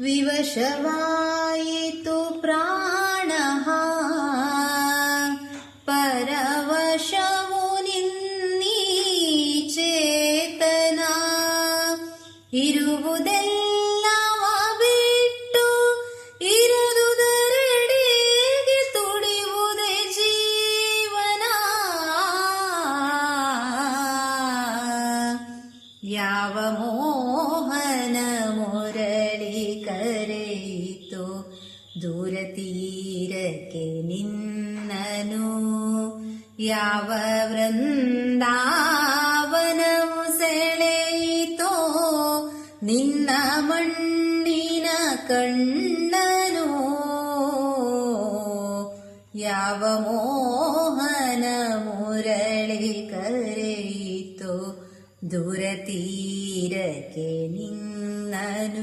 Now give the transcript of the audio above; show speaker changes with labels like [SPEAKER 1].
[SPEAKER 1] ವಿವಶವಾಯಿತು ಪ್ರಾಣಃ ಪರವಶವು ನಿನ್ನೀ ಚೇತನ ಇರುವುದೆಲ್ಲವ ಬಿಟ್ಟು ಇರದುದರೆಡೆಗೆ ತುಡಿಯುವುದೇ ಜೀವನ. ಯಾವ ಮೋಹನ ಮುರಳಿ ಕರೆಯಿತು ದೂರ ತೀರಕ್ಕೆ ನಿನ್ನನು, ಯಾವ ವೃಂದಾವನವು ಸೆಳೆಯಿತೋ ನಿನ್ನ ಮಣ್ಣಿನ ಕಣ್ಣನು. ಯಾವ ಮೋಹನ ಮುರಳಿ ಕರೆಯಿತೋ ದೂರ ತೀರಕ್ಕೆ ನಿನ್ನನು.